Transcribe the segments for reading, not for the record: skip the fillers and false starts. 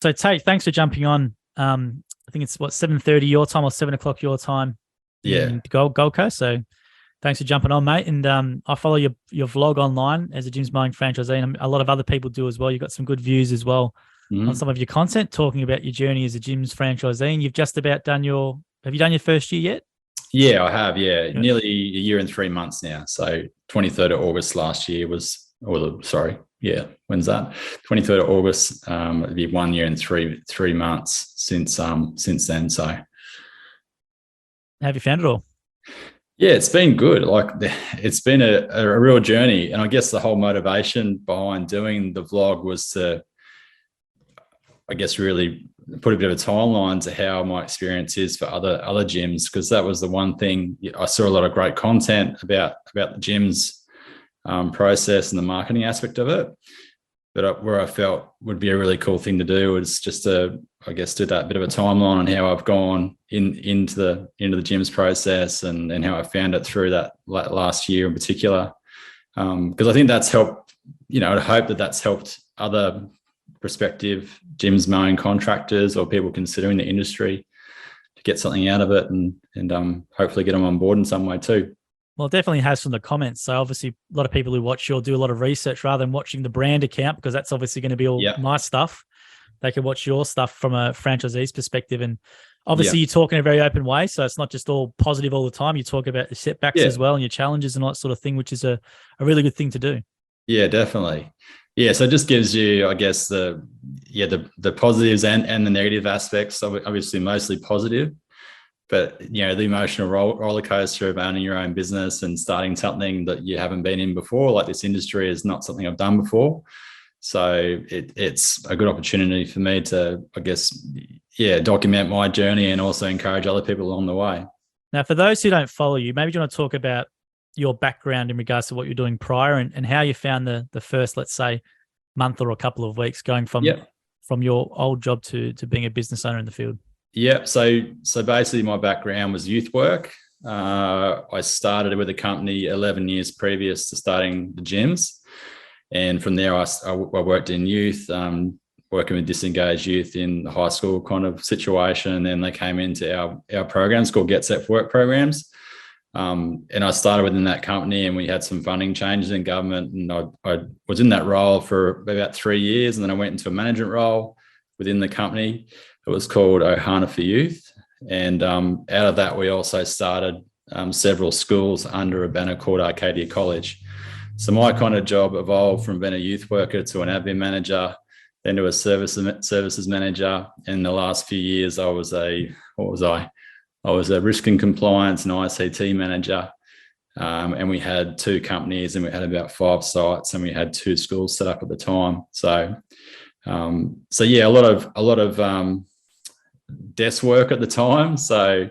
So Tate, thanks for jumping on. I think it's 7:30 your time or 7 o'clock your time Yeah. in Gold Coast. So thanks for jumping on, mate. And I follow your vlog online as a Jim's Mowing franchisee, and a lot of other people do as well. You've got some good views as well on some of your content talking about your journey as a Jim's franchisee. And you've just about done have you done your first year yet? Yeah, I have. Yeah. Nearly a year and 3 months now. So 23rd of August last year when's that? 23rd of August. It'd be 1 year and three months since then. So How have you found it all? yeah, it's been good. Like it's been a real journey. And I guess the whole motivation behind doing the vlog was to, I guess, really put a bit of a timeline to how my experience is for other gyms, because that was the one thing. I saw a lot of great content about the gym's process and the marketing aspect of it. But where I felt would be a really cool thing to do is just to, I guess, do that bit of a timeline on how I've gone into the gym's process and how I found it through that last year in particular. Because I think that's helped, I'd hope that that's helped other prospective gyms mowing contractors or people considering the industry to get something out of it and hopefully get them on board in some way too. Well, it definitely has from the comments. So obviously a lot of people who watch you'll do a lot of research rather than watching the brand account, because that's obviously going to be all my stuff. They can watch your stuff from a franchisee's perspective. And obviously you talk in a very open way. So it's not just all positive all the time. You talk about the setbacks as well and your challenges and all that sort of thing, which is a really good thing to do. Yeah, definitely. Yeah. So it just gives you, I guess, the positives and the negative aspects. Obviously mostly positive. But, the emotional roller coaster of owning your own business and starting something that you haven't been in before, like this industry is not something I've done before. So it's a good opportunity for me to, I guess, document my journey and also encourage other people along the way. Now, for those who don't follow you, maybe you want to talk about your background in regards to what you're doing prior and how you found the first, let's say, month or a couple of weeks going from your old job to being a business owner in the field. Yeah. So basically my background was youth work. I started with a company 11 years previous to starting the gyms. And from there, I worked in youth, working with disengaged youth in the high school kind of situation. And then they came into our programs called Get Set for Work programs. And I started within that company and we had some funding changes in government. And I was in that role for about 3 years. And then I went into a management role within the company. It was called Ohana for Youth. And out of that, we also started several schools under a banner called Arcadia College. So my kind of job evolved from being a youth worker to an admin manager, then to a services manager. In the last few years, I was a risk and compliance and ICT manager. And we had 2 companies and we had about 5 sites and we had 2 schools set up at the time. So a lot of desk work at the time. So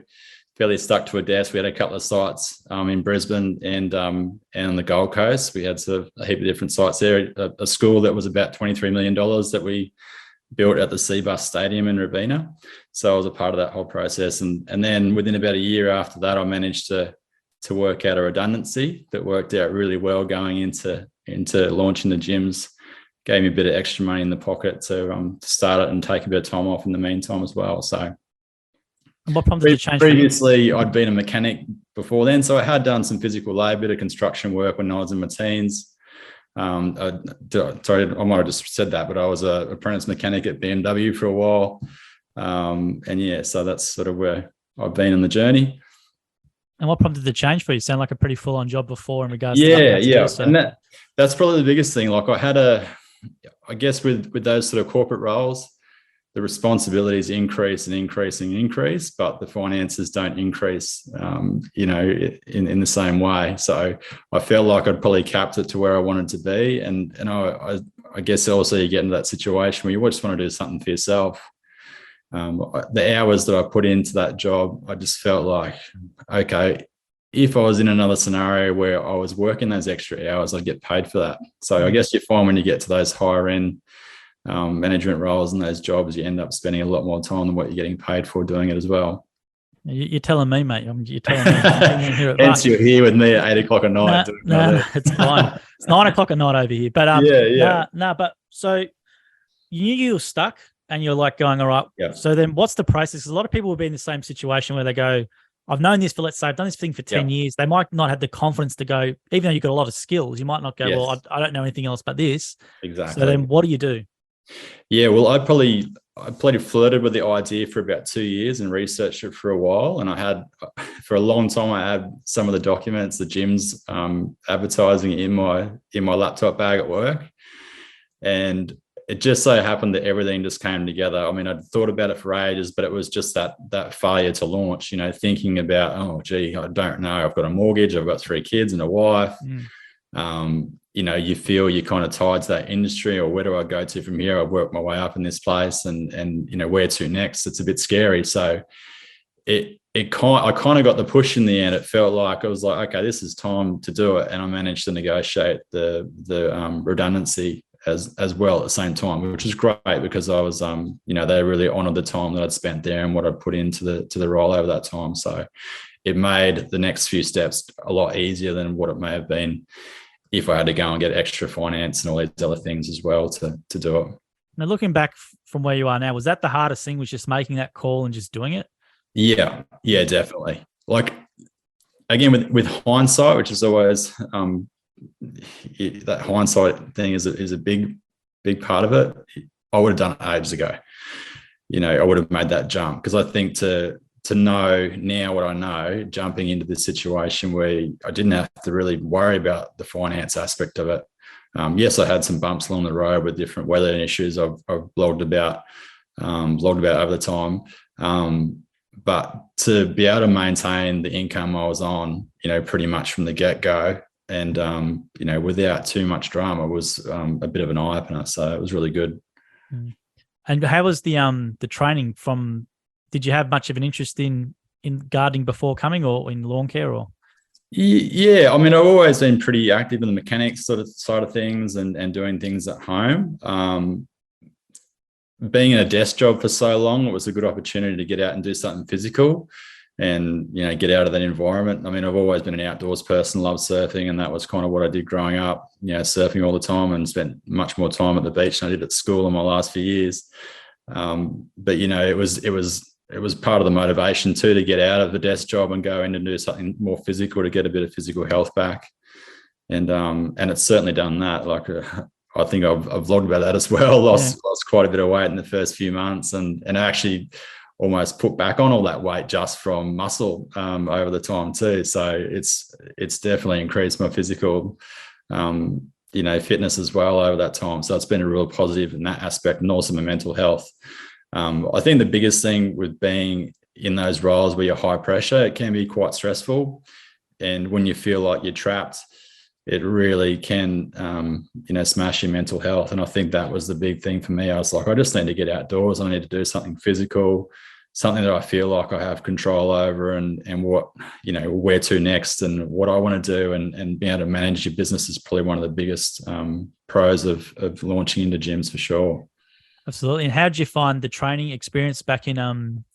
fairly stuck to a desk. We had a couple of sites in Brisbane and on the Gold Coast. We had sort of a heap of different sites there. A school that was about $23 million that we built at the Seabus Stadium in Robina. So I was a part of that whole process. And then within about a year after that, I managed to work out a redundancy that worked out really well going into launching the gyms. Gave me a bit of extra money in the pocket to start it and take a bit of time off in the meantime as well. So, and what prompted the change? Previously, I'd been a mechanic before then, so I had done some physical labour, bit of construction work when I was in my teens. Sorry, I might have just said that, but I was an apprentice mechanic at BMW for a while, so that's sort of where I've been on the journey. And what prompted the change for you? You sound like a pretty full-on job before in regards to and that's probably the biggest thing. Like I guess with those sort of corporate roles, the responsibilities increase, but the finances don't increase, in the same way. So I felt like I'd probably capped it to where I wanted to be. And I guess also you get into that situation where you just want to do something for yourself. The hours that I put into that job, I just felt like, okay, if I was in another scenario where I was working those extra hours, I'd get paid for that. So I guess you find when you get to those higher end management roles and those jobs, you end up spending a lot more time than what you're getting paid for doing it as well. You're telling me, mate. You're telling me. Hence you're here with me at 8 o'clock at night. No, it's fine. It's 9 o'clock at night over here. But but so you knew you were stuck and you're like going, all right, yeah. So then what's the process? 'Cause a lot of people will be in the same situation where they go, I've known this for, let's say, I've done this thing for 10 years. They might not have the confidence to go, even though you've got a lot of skills, you might not go, well, I don't know anything else but this. Exactly. So then what do you do? Yeah, well, I probably flirted with the idea for about 2 years and researched it for a while. And I had, for a long time, I had some of the documents, the gym's advertising in my laptop bag at work. And it just so happened that everything just came together. I mean, I'd thought about it for ages, but it was just that failure to launch, thinking about, oh, gee, I don't know. I've got a mortgage. I've got 3 kids and a wife. You feel you're kind of tied to that industry, or where do I go to from here? I've worked my way up in this place and where to next? It's a bit scary. So I kind of got the push in the end. It felt like I was like, okay, this is time to do it. And I managed to negotiate the redundancy as well at the same time, which was great because I was, they really honored the time that I'd spent there and what I'd put into the role over that time. So it made the next few steps a lot easier than what it may have been if I had to go and get extra finance and all these other things as well to do it. Now, looking back from where you are now, was that the hardest thing, was just making that call and just doing it? Yeah, definitely. Like, again, with hindsight, which is always that hindsight thing is a big part of it. I would have done it ages ago. I would have made that jump, because I think to know now what I know, jumping into this situation where I didn't have to really worry about the finance aspect of it. Yes, I had some bumps along the road with different weather issues I've blogged about over the time. But to be able to maintain the income I was on, pretty much from the get-go, and without too much drama, was a bit of an eye-opener. So it was really good. And how was the training from? Did you have much of an interest in gardening before coming, or in lawn care, or? Yeah, I mean, I've always been pretty active in the mechanics sort of side of things and doing things at home. Being in a desk job for so long, it was a good opportunity to get out and do something physical and, get out of that environment. I mean, I've always been an outdoors person, love surfing, and that was kind of what I did growing up, surfing all the time, and spent much more time at the beach than I did at school in my last few years. But, it was part of the motivation too, to get out of the desk job and go in and do something more physical, to get a bit of physical health back. And it's certainly done that. Like, I think I've vlogged about that as well. Lost quite a bit of weight in the first few months, and actually almost put back on all that weight just from muscle over the time too. So it's definitely increased my physical, fitness as well over that time. So it's been a real positive in that aspect, and also my mental health. I think the biggest thing with being in those roles where you're high pressure, it can be quite stressful. And when you feel like you're trapped, it really can, smash your mental health. And I think that was the big thing for me. I was like, I just need to get outdoors. I need to do something physical, something that I feel like I have control over, and what, where to next, and what I want to do, and being able to manage your business is probably one of the biggest pros of launching into gyms, for sure. Absolutely. And how did you find the training experience back in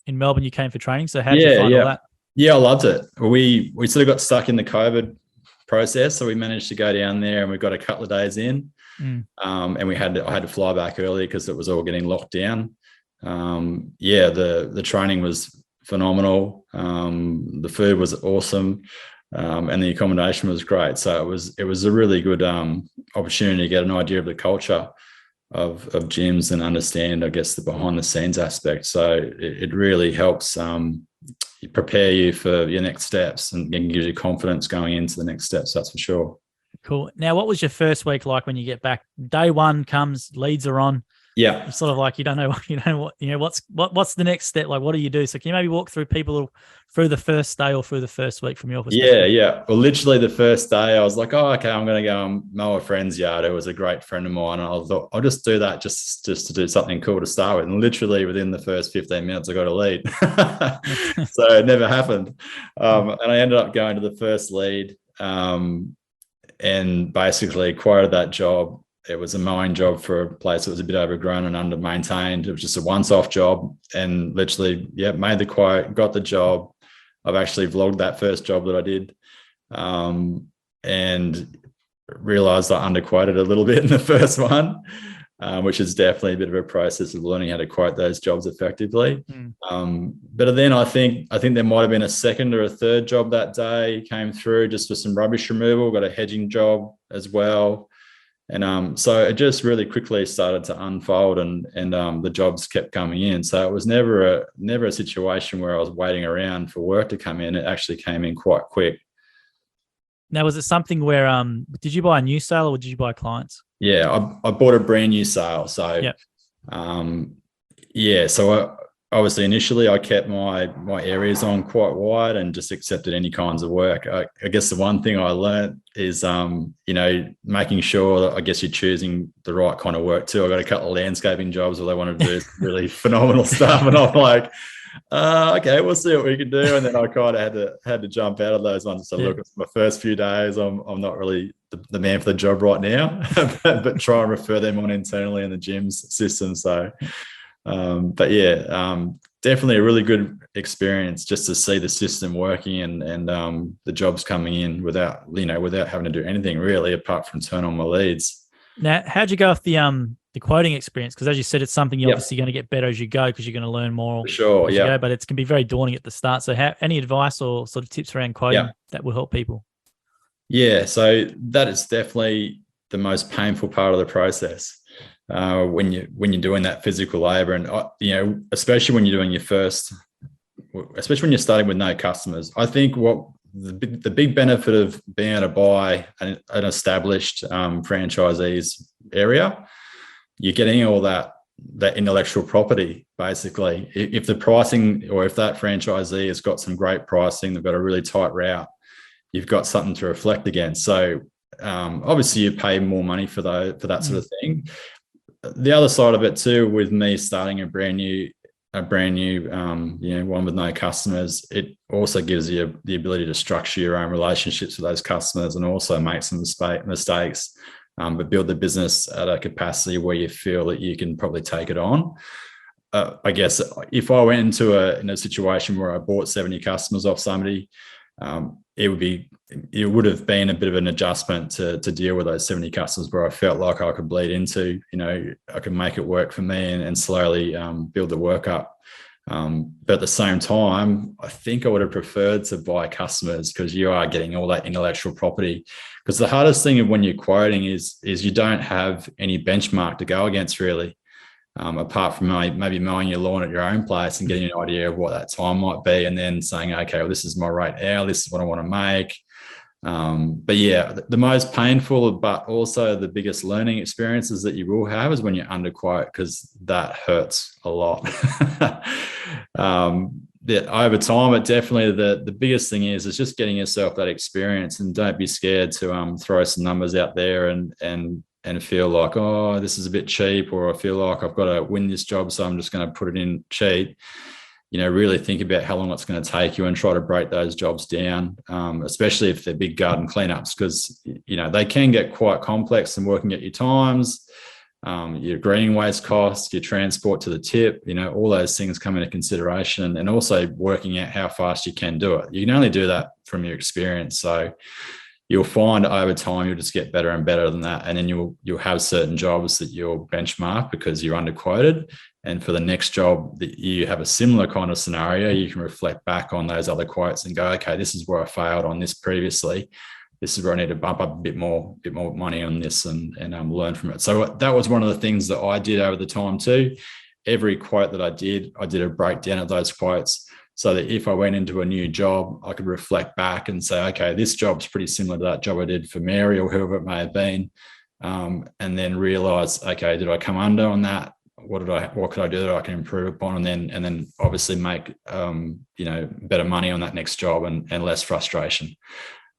Melbourne? You came for training. So how did you find all that? Yeah, I loved it. We sort of got stuck in the COVID process, so we managed to go down there, and we got a couple of days in, and I had to fly back early because it was all getting locked down. The training was phenomenal. The food was awesome, and the accommodation was great. So it was a really good opportunity to get an idea of the culture of gyms and understand, I guess, the behind the scenes aspect. So it really helps prepare you for your next steps, and gives you confidence going into the next steps. That's for sure. Cool. Now, what was your first week like when you get back? Day one comes, leads are on. Yeah. It's sort of like, what's the next step? Like, what do you do? So can you maybe walk through people through the first day or through the first week from your perspective? Yeah. Well, literally the first day I was like, oh, okay, I'm going to go and mow a friend's yard. It was a great friend of mine. And I thought, I'll just do that just to do something cool to start with. And literally within the first 15 minutes, I got a lead. So it never happened. And I ended up going to the first lead, and basically quoted that job. It was a mowing job for a place that was a bit overgrown and under-maintained. It was just a once-off job, and literally, made the quote, got the job. I've actually vlogged that first job that I did, and realised I underquoted a little bit in the first one. which is definitely a bit of a process of learning how to quote those jobs effectively. But then I think there might have been a second or a third job that day came through just for some rubbish removal, got a hedging job as well. And so it just really quickly started to unfold, and the jobs kept coming in. So it was never a situation where I was waiting around for work to come in. It actually came in quite quick. Now, was it something where did you buy a new sale or did you buy clients? Yeah, I bought a brand new sale. So yep. So obviously initially I kept my areas on quite wide and just accepted any kinds of work. I guess the one thing I learned is, making sure that I guess you're choosing the right kind of work too. I got a couple of landscaping jobs where they wanted to do really phenomenal stuff. And I'm like, okay, we'll see what we can do. And then I kind of had to jump out of those ones. So look, it's my first few days. I'm not really the man for the job right now, but try and refer them on internally in the gym's system. So, definitely a really good experience just to see the system working and the jobs coming in without having to do anything really apart from turn on my leads. Now, how'd you go with the quoting experience? Because as you said, it's something you're obviously going to get better as you go because you're going to learn more. For sure, yeah. But it can be very daunting at the start. So any advice or sort of tips around quoting that will help people? Yeah, so that is definitely the most painful part of the process. When you're doing that physical labor, and especially when you're doing especially when you're starting with no customers. I think what the big benefit of being able to buy an established franchisee's area, you're getting all that intellectual property basically. If the pricing, or if that franchisee has got some great pricing, they've got a really tight route, you've got something to reflect against. So obviously you pay more money for that sort of thing. The other side of it too, with me starting a brand new one with no customers, it also gives you the ability to structure your own relationships with those customers and also make some mistakes, but build the business at a capacity where you feel that you can probably take it on. I guess if I went into a situation where I bought 70 customers off somebody, it would have been a bit of an adjustment to deal with those 70 customers where I felt like I could bleed into, I could make it work for me and slowly build the work up. But at the same time, I think I would have preferred to buy customers because you are getting all that intellectual property. Because the hardest thing when you're quoting is you don't have any benchmark to go against really. Apart from maybe mowing your lawn at your own place and getting an idea of what that time might be, and then saying, okay, well, this is my rate hour, this is what I want to make. But yeah, the most painful, but also the biggest learning experiences that you will have is when you're underquote, because that hurts a lot. Over time, it definitely the biggest thing is just getting yourself that experience, and don't be scared to throw some numbers out there and feel like, oh, this is a bit cheap, or I feel like I've got to win this job, so I'm just going to put it in cheap. Really think about how long it's going to take you and try to break those jobs down, especially if they're big garden cleanups, because, they can get quite complex and working at your times, your green waste costs, your transport to the tip, all those things come into consideration, and also working out how fast you can do it. You can only do that from your experience. So you'll find over time you'll just get better and better than that, and then you'll have certain jobs that you'll benchmark because you're underquoted, and for the next job that you have a similar kind of scenario, you can reflect back on those other quotes and go, okay, this is where I failed on this previously, this is where I need to bump up a bit more money on this and learn from it. So that was one of the things that I did over the time too. Every quote that I did a breakdown of those quotes, so that if I went into a new job, I could reflect back and say, okay, this job's pretty similar to that job I did for Mary or whoever it may have been. And then realize, okay, did I come under on that? What could I do that I can improve upon? And then obviously make, better money on that next job and less frustration.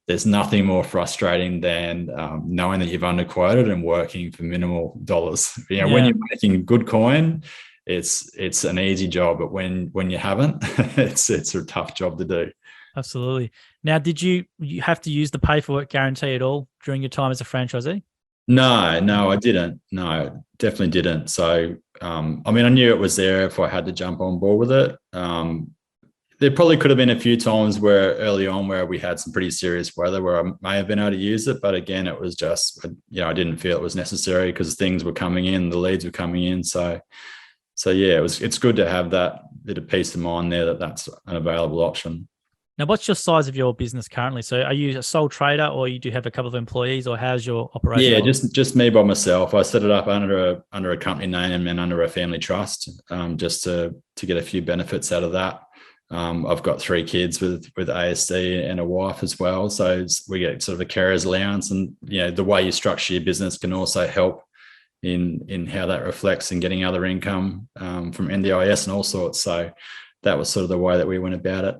There's nothing more frustrating than knowing that you've underquoted and working for minimal dollars. When you're making good coin, it's an easy job, but when you haven't, it's a tough job to do. Absolutely. Now, did you have to use the pay for work guarantee at all during your time as a franchisee? No, I didn't. No, definitely didn't. So, I knew it was there if I had to jump on board with it. there probably could have been a few times where early on where we had some pretty serious weather where I may have been able to use it. But again, it was just, I didn't feel it was necessary because things were coming in, the leads were coming in. So yeah, it's good to have that bit of peace of mind there that that's an available option. Now, what's your size of your business currently? So are you a sole trader, or you do have a couple of employees, or how's your operation? Yeah, just me by myself. I set it up under a company name and under a family trust, just to get a few benefits out of that. I've got 3 kids with ASD and a wife as well. So we get sort of a carer's allowance, and the way you structure your business can also help in how that reflects in getting other income from NDIS and all sorts. So that was sort of the way that we went about it.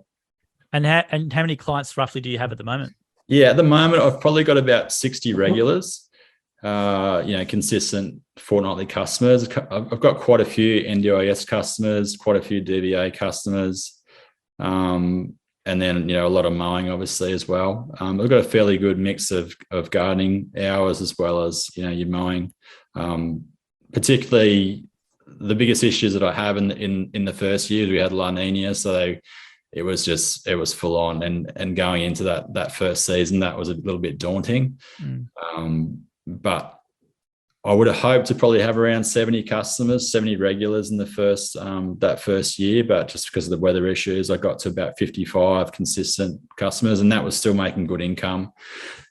And how many clients roughly do you have at the moment? Yeah, at the moment, I've probably got about 60 regulars, consistent fortnightly customers. I've got quite a few NDIS customers, quite a few DVA customers, and then, a lot of mowing, obviously, as well. I've got a fairly good mix of gardening hours as well as, your mowing. Particularly, the biggest issues that I have in the first year, we had La Nina, so it was full on, and going into that first season, that was a little bit daunting. But I would have hoped to probably have around 70 customers, 70 regulars in the that first year, but just because of the weather issues, I got to about 55 consistent customers, and that was still making good income.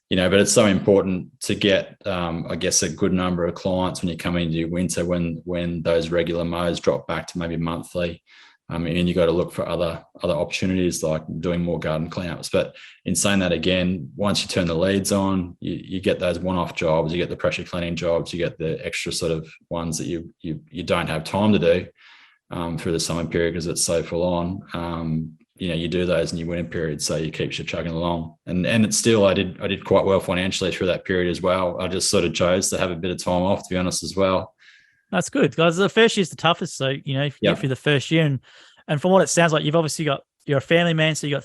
But it's so important to get, I guess, a good number of clients when you come into your winter, when those regular mows drop back to maybe monthly. And you got to look for other opportunities like doing more garden cleanups. But in saying that, again, once you turn the leads on, you get those one-off jobs, you get the pressure cleaning jobs, you get the extra sort of ones that you don't have time to do through the summer period because it's so full on. You do those in your winter period, so you keep you chugging along. And it's still, I did quite well financially through that period as well. I just sort of chose to have a bit of time off, to be honest, as well. That's good, because the first year's the toughest. So, if you get through the first year, and from what it sounds like, you've obviously you're a family man, so you got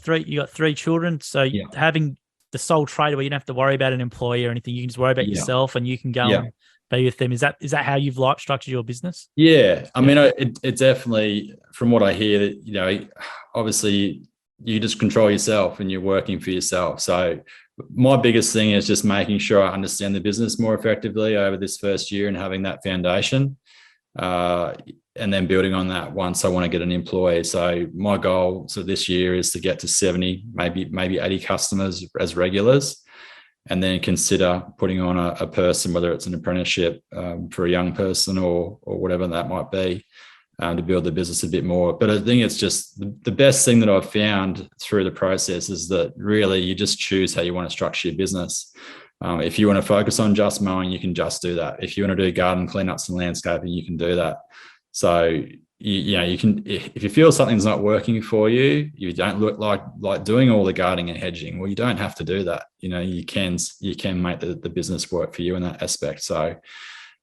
3 children. So having the sole trader where you don't have to worry about an employee or anything, you can just worry about yourself, and you can go and be with them. Is that how you've structured your business? Yeah. I mean, it definitely, from what I hear, that, obviously you just control yourself and you're working for yourself. So my biggest thing is just making sure I understand the business more effectively over this first year and having that foundation, and then building on that once I want to get an employee. So my goal this year is to get to 70, maybe 80 customers as regulars, and then consider putting on a person, whether it's an apprenticeship for a young person or whatever that might be, to build the business a bit more. But I think it's just the best thing that I've found through the process is that really you just choose how you want to structure your business. If you want to focus on just mowing, you can just do that. If you want to do garden cleanups and landscaping, you can do that. So you can, if you feel something's not working for you, you don't look like doing all the gardening and hedging. Well, you don't have to do that. You can make the business work for you in that aspect. So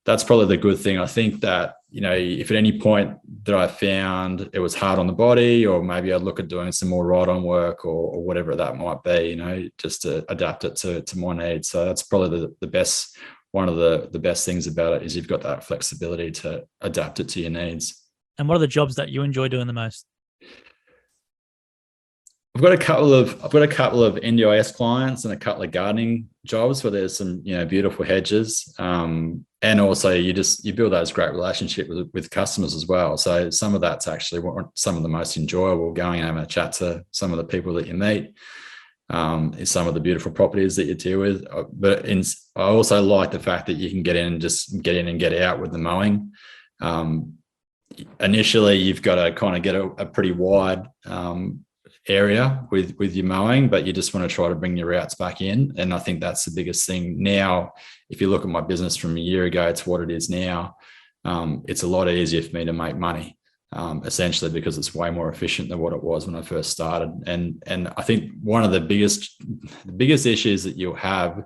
that's probably the good thing. I think that, if at any point that I found it was hard on the body, or maybe I'd look at doing some more ride-on work or whatever that might be, just to adapt it to my needs. So that's probably the best, one of the best things about it is you've got that flexibility to adapt it to your needs. And what are the jobs that you enjoy doing the most? I've got a couple of NDIS clients and a couple of gardening jobs where there's some beautiful hedges, and also you build those great relationships with customers as well. So some of that's actually some of the most enjoyable, going and having a chat to some of the people that you meet, is some of the beautiful properties that you deal with. But I also like the fact that you can get in and get out with the mowing. Initially, you've got to kind of get a pretty wide area with your mowing, but you just want to try to bring your routes back in. And I think that's the biggest thing. Now, if you look at my business from a year ago to what it is now, it's a lot easier for me to make money, essentially because it's way more efficient than what it was when I first started. And I think one of the biggest issues that you'll have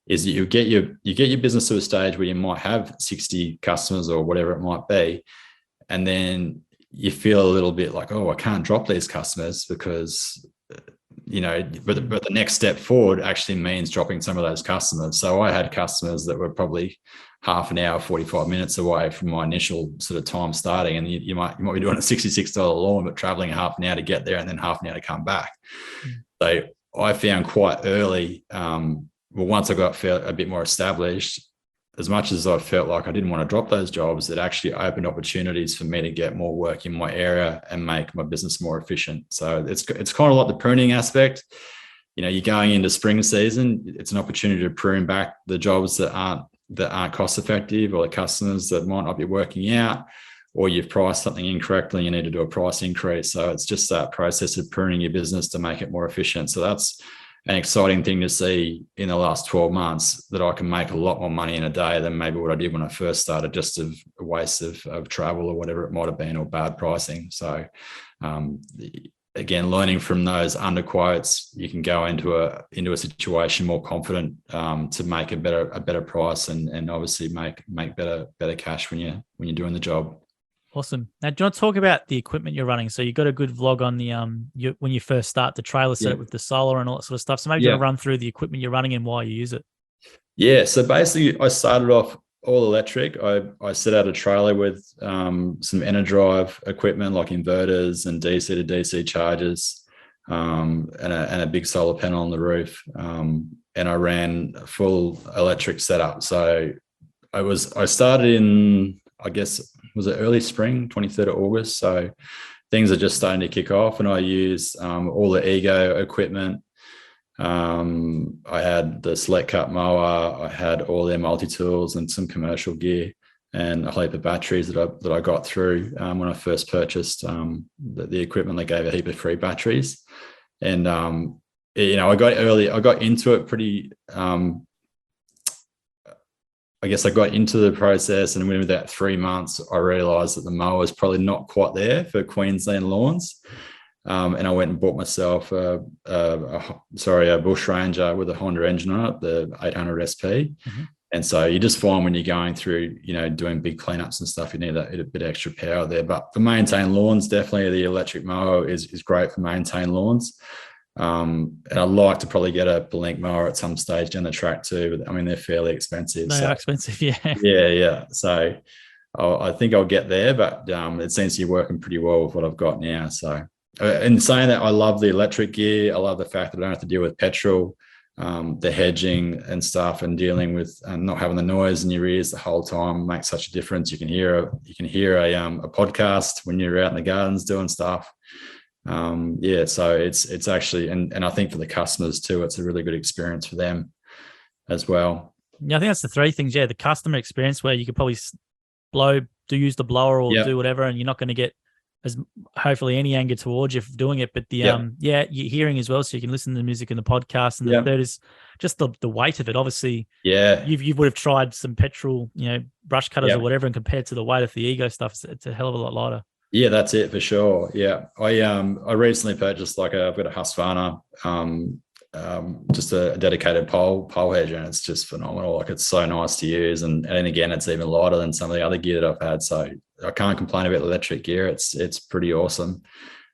is that you get your business to a stage where you might have 60 customers or whatever it might be, and then you feel a little bit like, oh, I can't drop these customers because but the next step forward actually means dropping some of those customers. So I had customers that were probably half an hour, 45 minutes away from my initial sort of time starting. And you might be doing a $66 lawn, but traveling half an hour to get there and then half an hour to come back. So I found quite early, once I got a bit more established, as much as I felt like I didn't want to drop those jobs, it actually opened opportunities for me to get more work in my area and make my business more efficient. So it's kind of like the pruning aspect. You're going into spring season, it's an opportunity to prune back the jobs that aren't cost effective, or the customers that might not be working out, or you've priced something incorrectly and you need to do a price increase. So it's just that process of pruning your business to make it more efficient. So that's an exciting thing to see in the last 12 months, that I can make a lot more money in a day than maybe what I did when I first started, just of a waste of travel or whatever it might have been, or bad pricing. So again, learning from those underquotes, you can go into a situation more confident to make a better price and obviously make better cash when you're doing the job. Awesome. Now, do you want to talk about the equipment you're running? So you got a good vlog on the when you first start the trailer setup with the solar and all that sort of stuff. So maybe you want to run through the equipment you're running and why you use it. Yeah. So basically, I started off all electric. I set out a trailer with some EnerDrive equipment like inverters and DC to DC chargers, and a big solar panel on the roof. And I ran a full electric setup. So I started in, I guess, was it early spring, 23rd of August. So things are just starting to kick off, and I use all the Ego equipment. I had the select cut mower, I had all their multi-tools and some commercial gear, and a heap of batteries that I got through when I first purchased the equipment. They gave a heap of free batteries. And I got into it pretty I guess I got into the process, and within that 3 months, I realized that the mower was probably not quite there for Queensland lawns. And I went and bought myself a Bush Ranger with a Honda engine on it, the 800 SP. Mm-hmm. And so you just find when you're going through, doing big cleanups and stuff, you need a bit of extra power there. But for maintain lawns, definitely the electric mower is great for maintain lawns. And I'd like to probably get a Blink mower at some stage down the track too, but I mean, they're fairly expensive. They are expensive, yeah. Yeah. So I think I'll get there, but it seems to be working pretty well with what I've got now. So in saying that, I love the electric gear. I love the fact that I don't have to deal with petrol, the hedging and stuff, and dealing with not having the noise in your ears the whole time makes such a difference. You can hear a podcast when you're out in the gardens doing stuff. So it's actually, and I think for the customers too, it's a really good experience for them as well. Yeah, I think that's the three things. Yeah, the customer experience, where you could probably use the blower or do whatever, and you're not going to get as hopefully any anger towards you for doing it. But the you're hearing as well, so you can listen to the music in the podcast. And the third is just the weight of it. Obviously, you would have tried some petrol, brush cutters or whatever, and compared to the weight of the Ego stuff, it's a hell of a lot lighter. Yeah, that's it for sure. Yeah, I recently purchased I've got a Husqvarna, just a dedicated pole hedger, and it's just phenomenal. Like, it's so nice to use, and again, it's even lighter than some of the other gear that I've had. So I can't complain about the electric gear. It's pretty awesome.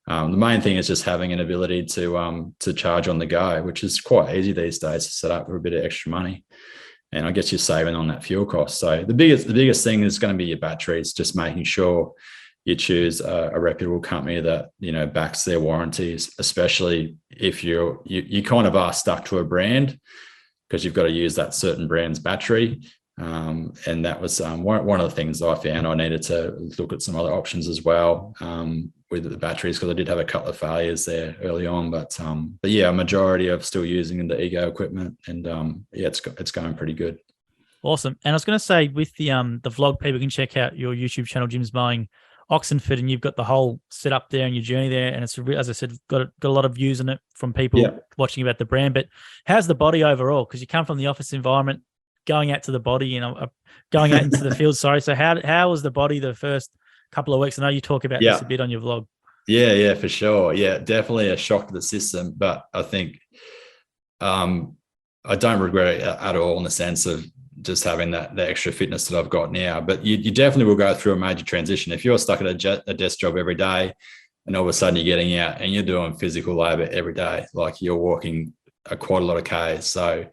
The main thing is just having an ability to charge on the go, which is quite easy these days to set up for a bit of extra money. And I guess you're saving on that fuel cost. So the biggest thing is going to be your batteries, just making sure you choose a reputable company that, backs their warranties, especially if you kind of are stuck to a brand because you've got to use that certain brand's battery. And that was one of the things I found. I needed to look at some other options as well with the batteries, because I did have a couple of failures there early on. But yeah, a majority of still using the Ego equipment, and it's going pretty good. Awesome. And I was going to say, with the vlog, people can check out your YouTube channel, Jim's Mowing Oxenford, and you've got the whole setup there and your journey there, and it's, as I said, got a lot of views on it from people watching about the brand. But how's the body overall? Because you come from the office environment, going out to the body, going out into the field. Sorry. So how was the body the first couple of weeks? I know you talk about this a bit on your vlog. Yeah, for sure. Yeah, definitely a shock to the system, but I think I don't regret it at all, in the sense of just having the extra fitness that I've got now. But you definitely will go through a major transition. If you're stuck at a desk job every day, and all of a sudden you're getting out and you're doing physical labor every day. Like you're walking quite a lot of Ks. So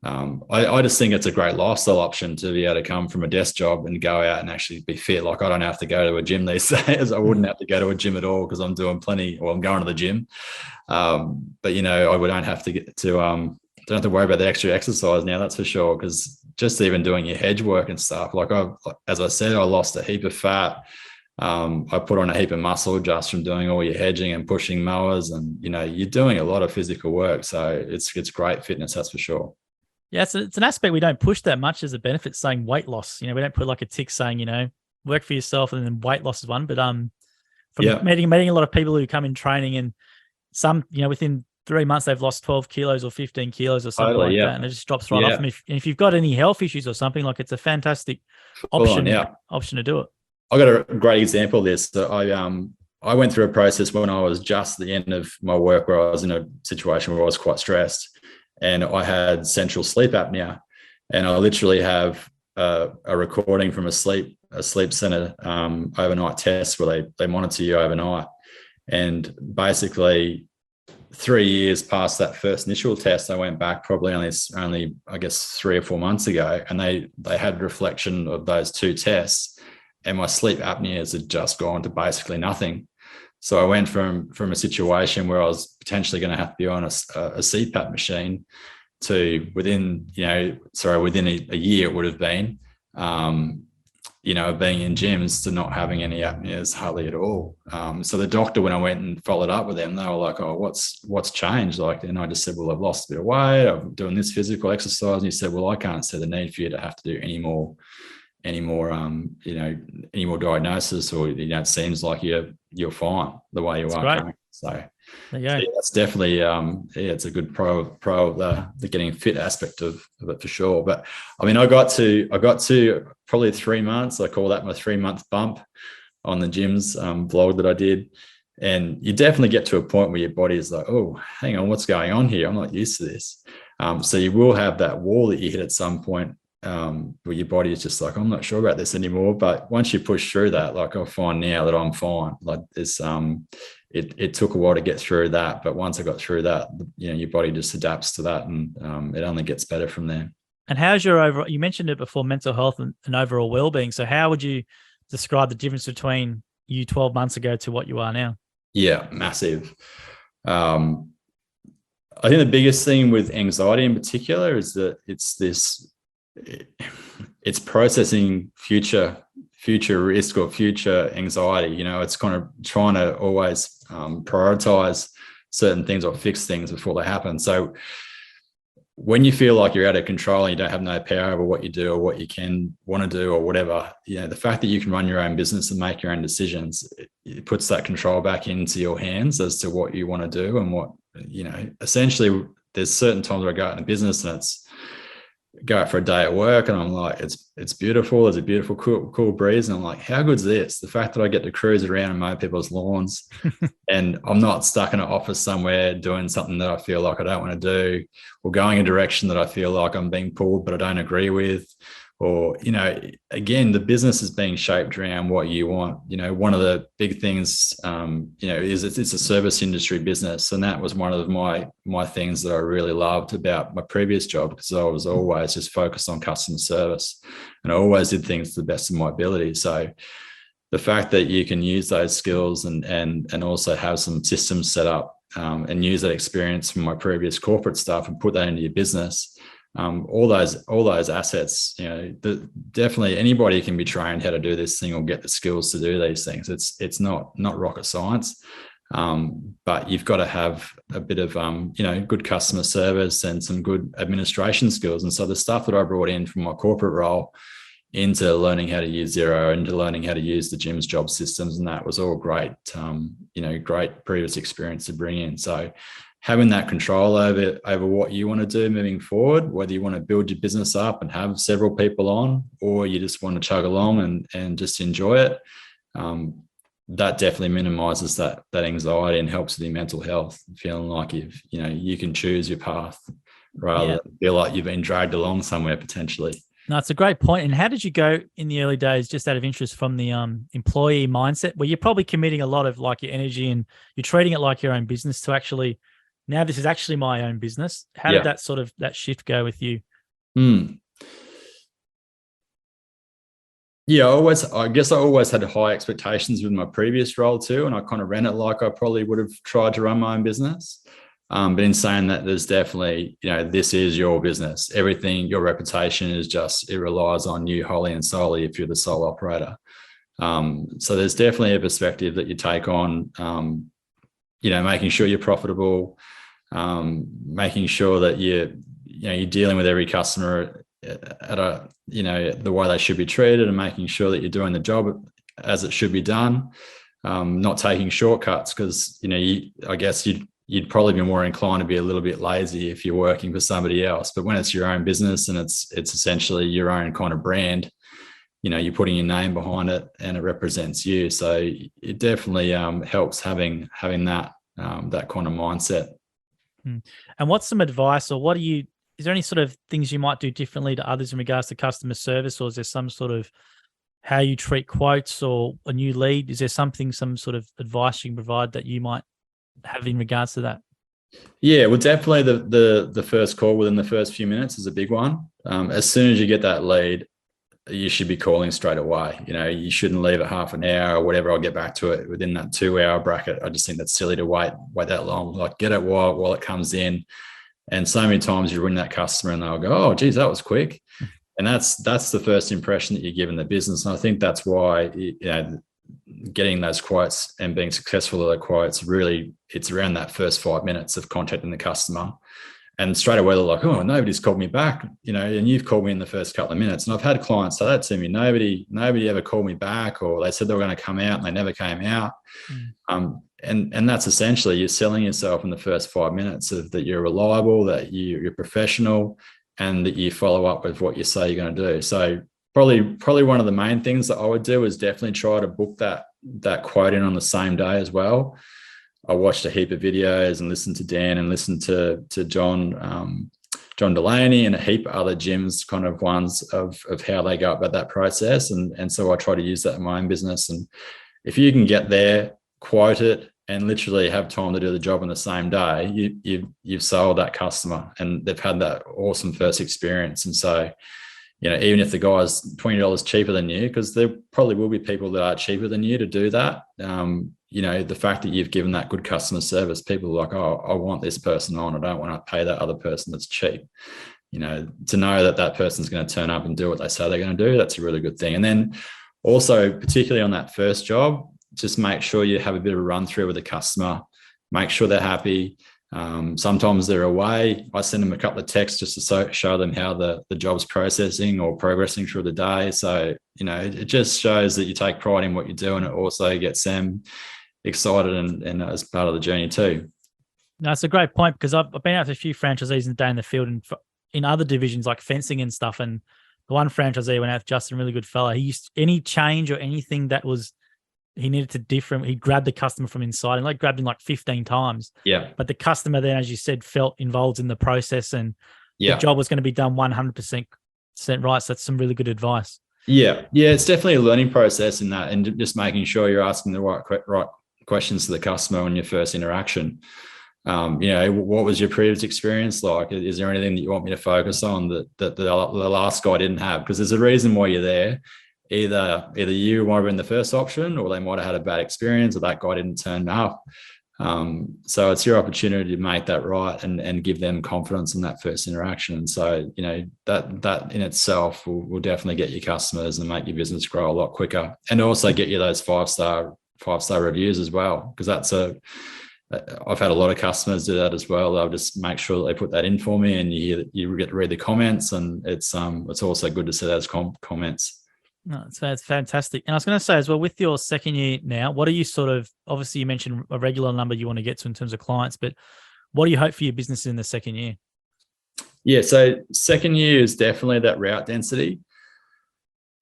I just think it's a great lifestyle option to be able to come from a desk job and go out and actually be fit. Like I don't have to go to a gym these days. I wouldn't have to go to a gym at all because I'm doing plenty, or I'm going to the gym. But you know, I don't have to don't have to worry about the extra exercise now, that's for sure. Because just even doing your hedge work and stuff, like as I said, I lost a heap of fat. I put on a heap of muscle just from doing all your hedging and pushing mowers, and you know, you're doing a lot of physical work. So it's great fitness, that's for sure. Yeah, it's an aspect we don't push that much as a benefit, saying weight loss. You know, we don't put like a tick saying, you know, work for yourself and then weight loss is one. But from meeting a lot of people who come in training, and some, you know, within 3 months they've lost 12 kilos or 15 kilos or something like that, and it just drops right off. And if you've got any health issues or something, like it's a fantastic option to do it. I got a great example of this. So I went through a process when I was just at the end of my work where I was in a situation where I was quite stressed. And I had central sleep apnea, and I literally have a recording from a sleep center overnight test where they monitor you overnight. And basically 3 years past that first initial test, I went back probably only I guess 3 or 4 months ago, and they had reflection of those 2 tests, and my sleep apneas had just gone to basically nothing. So I went from a situation where I was potentially going to have to be on a CPAP machine to within a year it would have been, being in gyms, to not having any apneas hardly at all. So the doctor, when I went and followed up with them, they were like, "Oh, what's changed?" Like, and I just said, "Well, I've lost a bit of weight. I'm doing this physical exercise." And he said, "Well, I can't see the need for you to have to do any more diagnosis, or it seems like you're fine the way you are currently." So that's definitely it's a good pro of the getting fit aspect of it for sure. But I mean, I got to probably 3 months. I call that my 3-month bump on the gym's vlog that I did. And you definitely get to a point where your body is like, "Oh, hang on, what's going on here? I'm not used to this." So you will have that wall that you hit at some point, where your body is just like, "I'm not sure about this anymore." But once you push through that, like I find now that I'm fine. Like this, it took a while to get through that, but once I got through that, your body just adapts to that, and it only gets better from there. And how's your overall? You mentioned it before, mental health and overall well-being. So how would you describe the difference between you 12 months ago to what you are now? Yeah, massive. I think the biggest thing with anxiety in particular is that it's processing future risk or future anxiety. It's kind of trying to always prioritize certain things or fix things before they happen. So when you feel like you're out of control and you don't have no power over what you do or what you can want to do or whatever, the fact that you can run your own business and make your own decisions, it puts that control back into your hands as to what you want to do. And what, essentially there's certain times where I go out in business and go out for a day at work and I'm like, it's beautiful. There's a beautiful, cool breeze. And I'm like, how good's this? The fact that I get to cruise around and mow people's lawns and I'm not stuck in an office somewhere doing something that I feel like I don't want to do, or going a direction that I feel like I'm being pulled, but I don't agree with. Or, again, the business is being shaped around what you want. One of the big things, is it's a service industry business. And that was one of my things that I really loved about my previous job, because I was always just focused on customer service and I always did things to the best of my ability. So the fact that you can use those skills and also have some systems set up and use that experience from my previous corporate stuff and put that into your business, all those assets, definitely anybody can be trained how to do this thing or get the skills to do these things. It's not rocket science, but you've got to have a bit of good customer service and some good administration skills. And so the stuff that I brought in from my corporate role into learning how to use Xero, into learning how to use the gym's job systems, and that was all great, great previous experience to bring in. So having that control over what you want to do moving forward, whether you want to build your business up and have several people on, or you just want to chug along and just enjoy it, that definitely minimizes that anxiety and helps with your mental health, feeling like you can choose your path rather than feel like you've been dragged along somewhere potentially. No, it's a great point. And how did you go in the early days, just out of interest, from the employee mindset, where you're probably committing a lot of like your energy and you're treating it like your own business, to actually, now this is actually my own business? How did that shift go with you? Yeah, I guess I always had high expectations with my previous role too, and I kind of ran it like I probably would have tried to run my own business. But in saying that, there's definitely, this is your business. Everything, your reputation is it relies on you wholly and solely if you're the sole operator. So there's definitely a perspective that you take on, making sure you're profitable, making sure that you're dealing with every customer at the way they should be treated, and making sure that you're doing the job as it should be done. Not taking shortcuts, because, I guess you'd probably be more inclined to be a little bit lazy if you're working for somebody else. But when it's your own business and it's essentially your own kind of brand, you're putting your name behind it and it represents you. So it definitely helps having that kind of mindset. And what's some advice, or is there any sort of things you might do differently to others in regards to customer service, or is there some sort of how you treat quotes or a new lead? Is there some sort of advice you can provide that you might have in regards to that? Yeah, well, definitely the first call within the first few minutes is a big one. As soon as you get that lead, you should be calling straight away. You shouldn't leave it half an hour or whatever. I'll get back to it within that 2-hour bracket. I just think that's silly to wait that long. Like, get it while it comes in. And so many times you ring that customer and they'll go, "Oh, geez, that was quick." And that's the first impression that you give in the business. And I think that's why, getting those quotes and being successful at the quotes, really, it's around that first 5 minutes of contacting the customer. And straight away they're like, "Oh, nobody's called me back," and you've called me in the first couple of minutes. And I've had clients say that to me, nobody ever called me back, or they said they were going to come out and they never came out. And that's essentially, you're selling yourself in the first 5 minutes of that you're reliable, that you're professional, and that you follow up with what you say you're going to do. So probably one of the main things that I would do is definitely try to book that quote in on the same day as well. I watched a heap of videos and listened to Dan and listened to John Delaney and a heap of other gyms kind of ones of how they go about that process. And so I try to use that in my own business. And if you can get there, quote it, and literally have time to do the job on the same day, you've sold that customer and they've had that awesome first experience. And so, even if the guy's $20 cheaper than you, because there probably will be people that are cheaper than you to do that. The fact that you've given that good customer service, people are like, "Oh, I want this person on. I don't want to pay that other person that's cheap." To know that person's going to turn up and do what they say they're going to do, that's a really good thing. And then also, particularly on that first job, just make sure you have a bit of a run through with the customer, make sure they're happy. Sometimes they're away. I send them a couple of texts just to show them how the job's processing or progressing through the day. So, it just shows that you take pride in what you do, and it also gets them excited and as part of the journey too. No, it's a great point, because I've been out to a few franchisees in the day in the field and in other divisions like fencing and stuff. And the one franchisee went out to Justin, really good fella. He used any change or anything that was he needed to different. He grabbed the customer from inside and grabbed him 15 times. Yeah. But the customer then, as you said, felt involved in the process, and the job was going to be done 100% right. So that's some really good advice. Yeah. Yeah. It's definitely a learning process in that, and just making sure you're asking the right questions to the customer on your first interaction. What was your previous experience like? Is there anything that you want me to focus on that the last guy didn't have? Because there's a reason why you're there. Either you might have been the first option, or they might have had a bad experience, or that guy didn't turn up. So it's your opportunity to make that right and give them confidence in that first interaction. So, that in itself will definitely get your customers and make your business grow a lot quicker, and also get you those five-star reviews as well. Because I've had a lot of customers do that as well. They'll just make sure that they put that in for me, and you get to read the comments, and it's also good to see those comments. No, it's fantastic. And I was going to say as well, with your second year now, what are you obviously you mentioned a regular number you want to get to in terms of clients, but what do you hope for your business in the second year? Yeah, so second year is definitely that route density.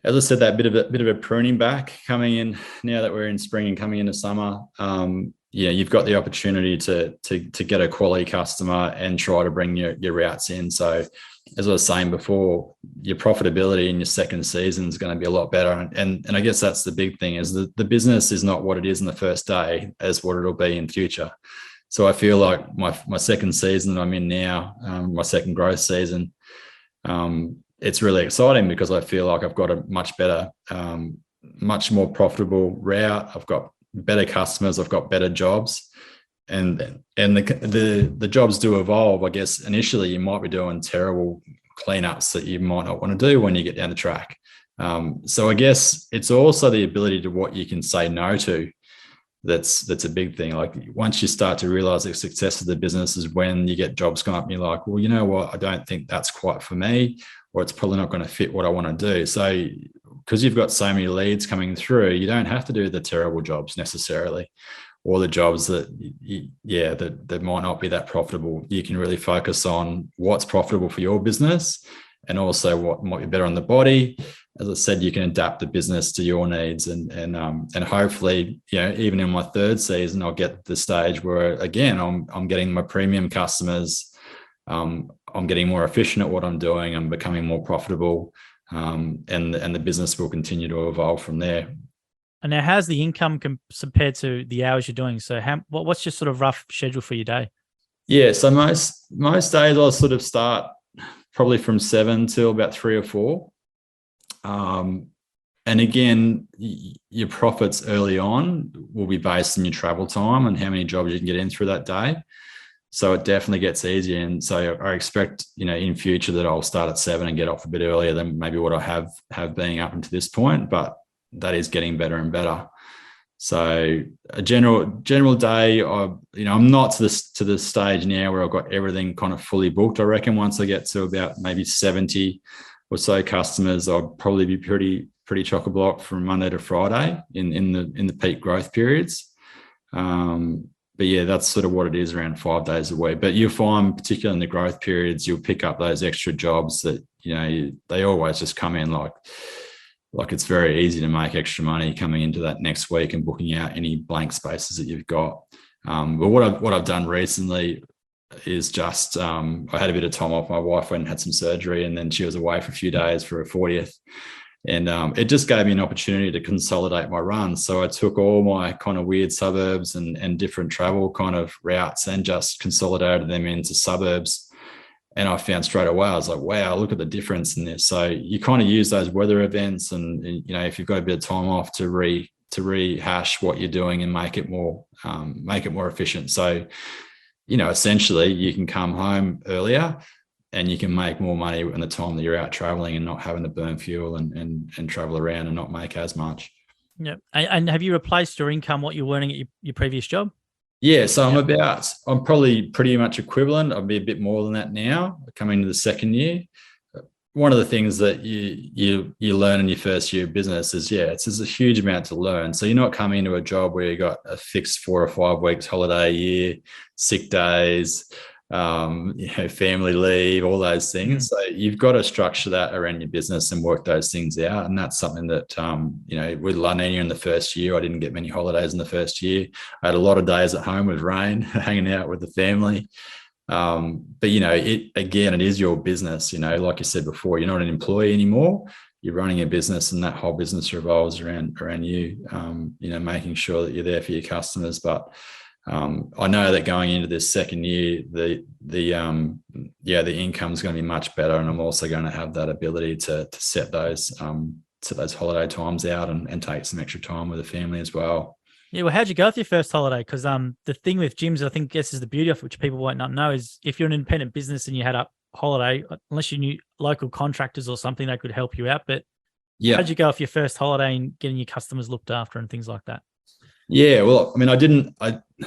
As I said, that bit of a pruning back coming in now that we're in spring and coming into summer. you've got the opportunity to get a quality customer and try to bring your routes in. So as I was saying before, your profitability in your second season is going to be a lot better. And I guess that's the big thing, is the business is not what it is in the first day as what it'll be in future. So I feel like my second season that I'm in now, my second growth season, it's really exciting because I feel like I've got a much better, much more profitable route. I've got better customers. I've got better jobs. And the jobs do evolve. I guess initially you might be doing terrible cleanups that you might not want to do when you get down the track. So I guess it's also the ability to what you can say no to. That's a big thing. Like once you start to realize the success of the business is when you get jobs come up and you're like, well, you know what, I don't think that's quite for me, or it's probably not going to fit what I want to do. So because you've got so many leads coming through, you don't have to do the terrible jobs necessarily, or the jobs that that might not be that profitable. You can really focus on what's profitable for your business, and also what might be better on the body. As I said, you can adapt the business to your needs, and hopefully, even in my third season, I'll get to the stage where again I'm getting my premium customers. I'm getting more efficient at what I'm doing. I'm becoming more profitable, and the business will continue to evolve from there. And now, how's the income compared to the hours you're doing? So, what's your sort of rough schedule for your day? Yeah, so most days I'll sort of start probably from 7 till about 3 or 4. And again, your profits early on will be based on your travel time and how many jobs you can get in through that day. So it definitely gets easier. And so I expect, in future that I'll start at 7 and get off a bit earlier than maybe what I have been up until this point, but that is getting better and better. So a general day, I'm not to the stage now where I've got everything kind of fully booked. I reckon once I get to about maybe 70 or so customers, I'll probably be pretty chock-a-block from Monday to Friday in the peak growth periods. But yeah, that's sort of what it is, around 5 days a week. But you'll find, particularly in the growth periods, you'll pick up those extra jobs that, they always just come in like it's very easy to make extra money coming into that next week and booking out any blank spaces that you've got. But what I've done recently is just, I had a bit of time off. My wife went and had some surgery, and then she was away for a few days for her 40th. And it just gave me an opportunity to consolidate my run. So I took all my kind of weird suburbs and different travel kind of routes and just consolidated them into suburbs. And I found straight away, I was like, wow, look at the difference in this. So you kind of use those weather events and if you've got a bit of time off to rehash what you're doing and make it more efficient. So, essentially you can come home earlier and you can make more money in the time that you're out traveling and not having to burn fuel and travel around and not make as much. Yeah. And have you replaced your income, what you're earning at your previous job? Yeah, so I'm probably pretty much equivalent. I'll be a bit more than that now, coming to the second year. One of the things that you learn in your first year of business is, there's a huge amount to learn. So you're not coming into a job where you got a fixed 4 or 5 weeks holiday a year, sick days, family leave, all those things. So you've got to structure that around your business and work those things out. And that's something that, with La Nina in the first year, I didn't get many holidays in the first year. I had a lot of days at home with rain, hanging out with the family. But it is your business, like you said before, you're not an employee anymore. You're running a business, and that whole business revolves around you, making sure that you're there for your customers. But I know that going into this second year, the income is going to be much better, and I'm also going to have that ability to set those holiday times out and take some extra time with the family as well. Yeah, well, how'd you go with your first holiday? Because the thing with gyms, I guess, is the beauty of it, which people won't not know, is if you're an independent business and you had a holiday, unless you knew local contractors or something that could help you out. But how'd you go with your first holiday and getting your customers looked after and things like that? Yeah, well, I mean,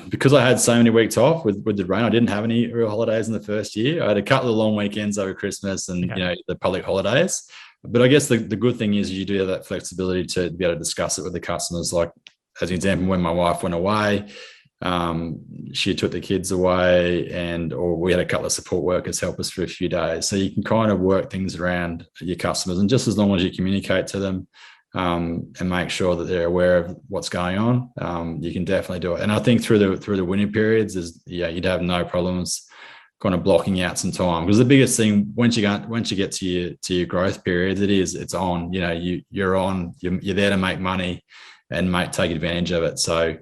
because I had so many weeks off with the rain, I didn't have any real holidays in the first year. I had a couple of long weekends over Christmas and, the public holidays. But I guess the good thing is you do have that flexibility to be able to discuss it with the customers. Like, as an example, when my wife went away, she took the kids away or we had a couple of support workers help us for a few days. So you can kind of work things around your customers, and just as long as you communicate to them, and make sure that they're aware of what's going on, you can definitely do it. And I think through the winter periods you'd have no problems kind of blocking out some time, because the biggest thing once you get to your growth periods, it's on. You're on. You're there to make money and take advantage of it. So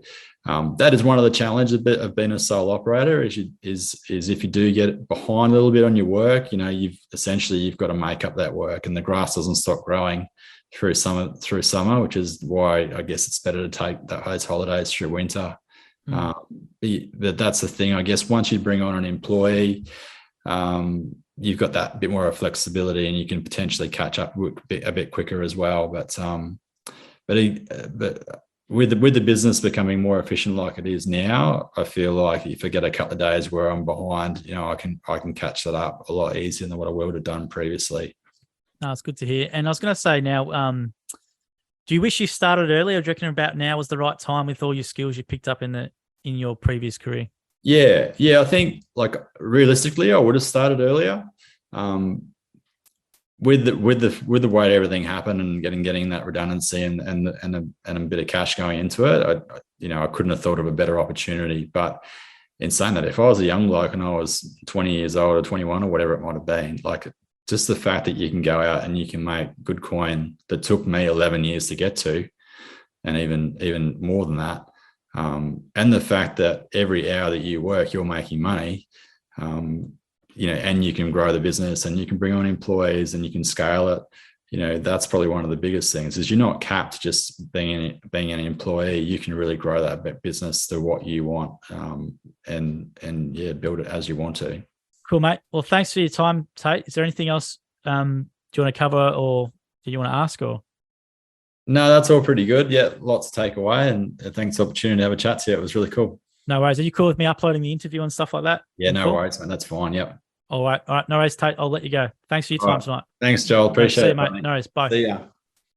that is one of the challenges of being a sole operator. Is if you do get behind a little bit on your work, you've got to make up that work, and the grass doesn't stop growing through summer, which is why I guess it's better to take those holidays through winter. But that's the thing, I guess. Once you bring on an employee, you've got that bit more of flexibility, and you can potentially catch up a bit quicker as well. But with the business becoming more efficient like it is now, I feel like if I get a couple of days where I'm behind, I can catch that up a lot easier than what I would have done previously. No, it's good to hear. And I was going to say now, do you wish you started earlier? Or do you reckon about now was the right time with all your skills you picked up in your previous career? Yeah. I think, like, realistically, I would have started earlier. With the way everything happened and getting that redundancy and a bit of cash going into it, I couldn't have thought of a better opportunity. But in saying that, if I was a young bloke and I was 20 years old or 21 or whatever it might have been, like, just the fact that you can go out and you can make good coin that took me 11 years to get to, and even more than that, and the fact that every hour that you work, you're making money, and you can grow the business and you can bring on employees and you can scale it. That's probably one of the biggest things, is you're not capped just being an employee. You can really grow that business to what you want, and build it as you want to. Cool, mate. Well, thanks for your time, Tate. Is there anything else do you want to cover, or do you want to ask? Or no, that's all pretty good. Yeah, lots to take away, and thanks for the opportunity to have a chat to you. It was really cool. No worries. Are you cool with me uploading the interview and stuff like that? Yeah, no worries, man. That's fine. Yep. All right. No worries, Tate. I'll let you go. Thanks for your time tonight. Thanks, Joel. Appreciate it, mate. No worries. Bye. See ya.